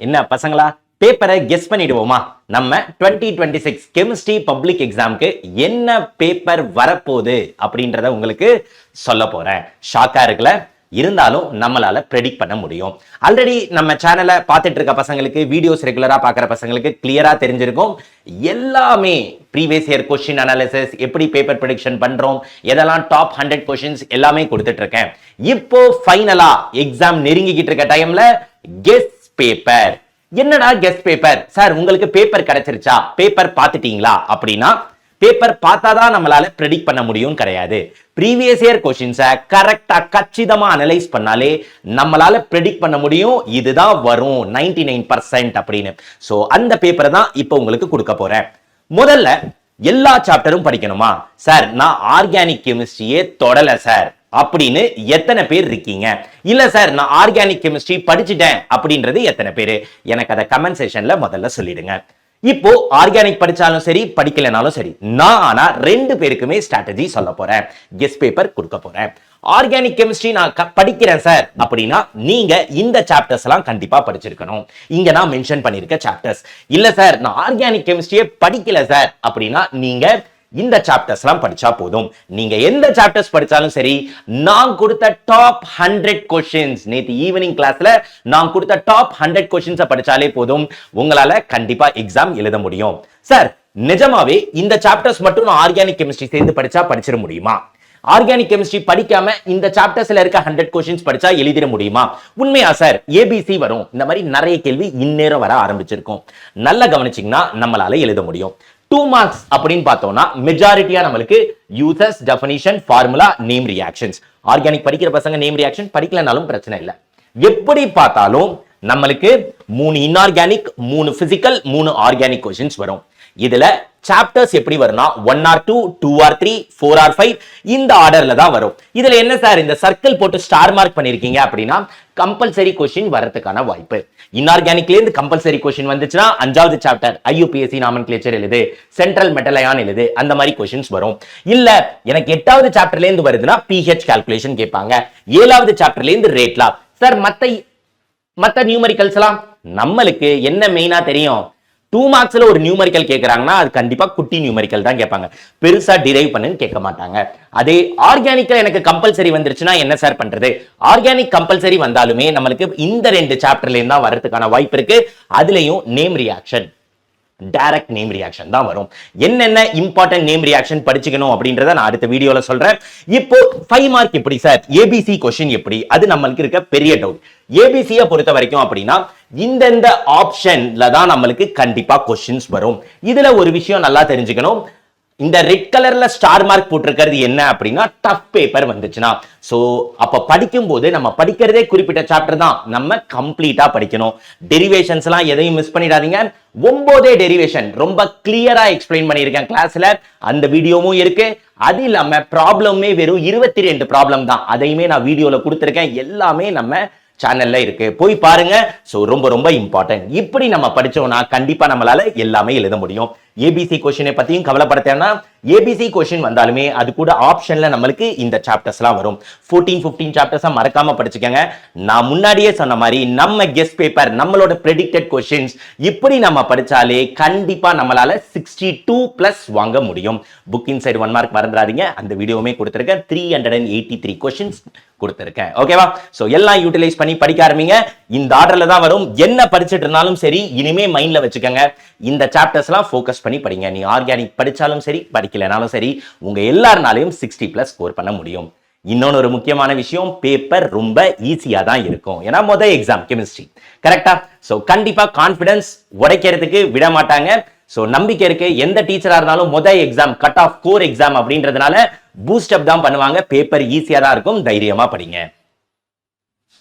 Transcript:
என்ன பசங்களா, பேப்பரை கெஸ் பண்ணிடுவோமா? நம்ம 2026 கெமிஸ்ட்ரி பப்ளிக் எக்ஸாம்க்கு என்ன பேப்பர் வரப்போகுது அப்படின்றத உங்களுக்கு சொல்ல போறேன். ஷாக்கா இருக்குல்ல? இருந்தாலும் நம்மளால ப்ரெடிக்ட் பண்ண முடியும். ஆல்ரெடி நம்ம சேனலை பார்த்துட்டு இருக்க பசங்களுக்கு, வீடியோஸ் ரெகுலரா பார்க்குற பசங்களுக்கு கிளியரா தெரிஞ்சிருக்கும். எல்லாமே ப்ரீவியஸ் இயர் கொஸ்டின் அனாலிசிஸ், எப்படி பேப்பர் ப்ரெடிக்ஷன் பண்றோம், எதெல்லாம் டாப் 100 கொஸ்டின்ஸ் எல்லாமே கொடுத்துட்டு இருக்கேன். இப்போ ஃபைனலா எக்ஸாம் நெருங்கிக்கிட்டு இருக்க டைம்ல கெஸ் பேப்பர். என்னடா கெஸ் பேப்பர் சார், உங்களுக்கு பேப்பர் கிடைச்சிருச்சா, பேப்பர் பார்த்துட்டீங்களா அப்படின்னா, பேப்பர் பார்த்தாதான் நம்மளால ப்ரெடிக்ட் பண்ண முடியும் கிடையாது. ப்ரீவியஸ் இயர் கொஸ்டின்ஸை கரெக்டா கச்சிதமா அனலைஸ் பண்ணாலே நம்மளால ப்ரெடிக்ட் பண்ண முடியும், இதுதான் வரும் 99% அப்படின்னு. சோ அந்த பேப்பரை தான் இப்போ உங்களுக்கு கொடுக்க போறேன். முதல்ல எல்லா சாப்டரும் படிக்கணுமா சார், நான் ஆர்கானிக் கெமிஸ்ட்ரியே தொடல சார் அப்படின்னு எத்தனை பேர் இருக்கீங்க? இல்ல சார், நான் ஆர்கானிக் கெமிஸ்ட்ரி படிச்சுட்டேன் அப்படின்றது எத்தனை பேர்? எனக்கு அதை கமெண்ட் செக்ஷன்ல முதல்ல சொல்லிடுங்க. இப்போ ஆர்கானிக் படிச்சாலும் சரி, படிக்கலனாலும் சரி, நான் ஆனா ரெண்டு பேருக்குமே ஸ்ட்ராட்டஜி சொல்ல போறேன், கெஸ் பேப்பர் கொடுக்க போறேன். ஆர்கானிக் கெமிஸ்ட்ரி நான் படிக்கிறேன் சார் அப்படின்னா நீங்க இந்த சாப்டர்ஸ் எல்லாம் கண்டிப்பா படிச்சிருக்கணும். இங்க நான் மென்ஷன் பண்ணிருக்க சாப்டர்ஸ். இல்ல சார், நான் ஆர்கானிக் கெமிஸ்ட்ரியே படிக்கல சார் அப்படின்னா நீங்க இந்த சாப்டர்ஸ் எல்லாம் படிச்சா போதும். நீங்க எந்த சாப்டர்ஸ் படிச்சாலும் சரி, நான் கொடுத்த டாப் 100 கொஸ்டின்ஸ், நேத்து ஈவினிங் கிளாஸ்ல நான் கொடுத்த டாப் 100 கொஸ்டின்ஸ் படிச்சாலே போதும், உங்களால கண்டிப்பா எக்ஸாம் எழுத முடியும். சார், நிஜமாவே இந்த சாப்டர்ஸ் மட்டும் நான் ஆர்கானிக் கெமிஸ்ட்ரி சேர்ந்து படிச்சா படிச்சிட முடியுமா? ஆர்கானிக் கெமிஸ்ட்ரி படிக்காம இந்த சாப்டர்ஸ்ல இருக்க 100 கொஸ்டின்ஸ் படிச்சா எழுதிட முடியுமா? உண்மையா சார், ஏபிசி வரும், இந்த மாதிரி நிறைய கேள்வி இந்நேரம் வர ஆரம்பிச்சிருக்கும். நல்லா கவனிச்சீங்கன்னா நம்மளால எழுத முடியும். 2 மார்க்ஸ் அப்படின்னு பார்த்தோம்னா மெஜாரிட்டியா நம்மளுக்கு users, definition, formula, name reactions. Organic படிக்கிற பசங்க நேம் ரியாக்ஷன் படிக்கலனாலும் பிரச்சனை இல்லை. எப்படி பார்த்தாலும் நம்மளுக்கு 3 இன்ஆர்கானிக், 3 பிசிக்கல், 3 ஆர்கானிக் கொஸ்டின்ஸ் வரும். இதுல சாப்டர்ஸ் எப்படி வரும்னா 1 or 2, 2 or 3, 4 or 5 இந்த ஆர்டர்ல தான் வரும். இதுல என்ன சார் இந்த சர்க்கிள் போட்டு ஸ்டார் மார்க் பண்ணிருக்கீங்க அப்படின்னா கம்பல்சரி கொஸ்டின் வரதுக்கான வாய்ப்பு. இன்ஆர்கானிக்ல இருந்து கம்பல்சரி கொஸ்டின் வந்துச்சுன்னா 5வது சாப்டர் ஐயூபிஎஸ்சி நாமன்கிளேச்சர் எழுது, சென்ட்ரல் மெட்டல் அயான் எழுது, அந்த மாதிரி கொஸ்டின்ஸ் வரும். இல்ல எனக்கு 8வது சாப்டர்ல இருந்து வருதுன்னா பிஹெச் கால்குலேஷன் கேட்பாங்க. 7வது சாப்டர்ல இருந்து ரேட் லா. சார் மத்த நியூமரிக்கல்ஸ் எல்லாம் நம்மளுக்கு என்ன மெயினா தெரியும்? 2 மார்க்ஸ்ல ஒரு நியூமரிக்கல் கேட்கறாங்கன்னா அது கண்டிப்பா குட்டி நியூமரிக்கல் தான் கேட்பாங்க, பெருசா டிரைவ் பண்ணுன்னு கேட்க மாட்டாங்க. அதே ஆர்கானிக்ல எனக்கு கம்பல்சரி வந்துருச்சுன்னா என்ன சார் பண்றது? ஆர்கானிக் கம்பல்சரி வந்தாலுமே நம்மளுக்கு இந்த 2 சாப்டர்ல இருந்தா வரதுக்கான வாய்ப்பு இருக்கு. அதுலயும் name reaction, direct name reaction தான் வரும். என்னென்ன இம்பார்ட்டன்ட் நேம் ரியாக்ஷன் படிச்சுக்கணும் அப்படின்றத நான் அடுத்த வீடியோல சொல்றேன். இப்போ 5 மார்க் எப்படி சார், ஏபிசி கொஸ்டின் எப்படி? அது நம்மளுக்கு இருக்க பெரிய டவுட். ஏபிசியை பொறுத்த வரைக்கும் அப்படின்னா இந்த ஆப்ஷன்ல தான் நம்மளுக்கு கண்டிப்பா கொஸ்டின்ஸ் வரும். இதுல ஒரு விஷயம் நல்லா தெரிஞ்சுக்கணும், இந்த ரெட் கலர்ல ஸ்டார் மார்க் போட்டிருக்கிறது என்ன அப்படின்னா டஃப் பேப்பர் வந்துச்சுன்னா. சோ அப்ப படிக்கும் போது நம்ம படிக்கிறதே குறிப்பிட்ட சாப்டர் தான், நம்ம கம்ப்ளீட்டா படிக்கணும். டெரிவேஷன்ஸ் எல்லாம் எதையும் மிஸ் பண்ணிடாதீங்க. 9 டெரிவேஷன் ரொம்ப கிளியரா எக்ஸ்பிளைன் பண்ணியிருக்கேன் கிளாஸ்ல, அந்த வீடியோவும் இருக்கு. அது இல்லாம ப்ராப்ளமே வெறும் 22 ப்ராப்ளம் தான், அதையுமே நான் வீடியோல கொடுத்திருக்கேன். எல்லாமே நம்ம சேனல்ல இருக்கு, போய் பாருங்க. சோ ரொம்ப ரொம்ப இம்பார்ட்டன்ட். இப்படி நம்ம படிச்சோம்னா கண்டிப்பா நம்மளால எல்லாமே எழுத முடியும். ஏபிசி கொஸ்டினை பத்தியும் கவலைப்படுத்தேன்னா ஏபிசி கொஸ்டின் வந்தாலுமே அது கூட ஆப்ஷன்ல நம்மளுக்கு இந்த சாப்டர்ஸ் எல்லாம் வரும். 14, 15 சாப்டர்ஸ் மறக்காம படிச்சுக்கங்க. நான் முன்னாடியே சொன்ன மாதிரி நம்ம கெஸ் பேப்பர், நம்மளோட ப்ரெடிக்டட் கொஸ்டின்ஸ் இப்படி நம்ம படிச்சாலே கண்டிப்பா நம்மளால 62+ வாங்க முடியும். புக் இன்சைட் 1 மார்க் மறந்துடாதீங்க, அந்த வீடியோவுமே கொடுத்திருக்கேன். 383 கொஸ்டின்ஸ் கொடுத்திருக்கேன். ஓகேவா? சோ எல்லாம் யூட்டிலைஸ் பண்ணி படிக்க ஆரம்பிங்க. இந்த ஆர்டர்ல தான் வரும். என்ன படிச்சிட்டு இருந்தாலும் சரி, இனிமே மைண்ட்ல வச்சுக்கங்க, இந்த சாப்டர்ஸ் எல்லாம் ஃபோக்கஸ் பண்ணி படிங்க. நீ ஆர்கானிக் படிச்சாலும் சரி, படிக்கலனாலும் சரி, உங்க எல்லாருனாலையும் 60+ ஸ்கோர் பண்ண முடியும். இன்னொன்னு ஒரு முக்கியமான விஷயம், பேப்பர் ரொம்ப ஈஸியா தான் இருக்கும். ஏன்னா முதல் எக்ஸாம் கெமிஸ்ட்ரி, கரெக்டா? சோ கண்டிப்பா கான்ஃபிடன்ஸ் உடைக்கிறதுக்கு விட மாட்டாங்க. சோ நம்பிக்கை இருக்கு, எந்த டீச்சரா இருந்தாலும் முதல் exam cut off core exam அப்படின்றதுனால பூஸ்ட் அப் தான் பண்ணுவாங்க. பேப்பர் ஈஸியா தான் இருக்கும், தைரியமா படிங்க.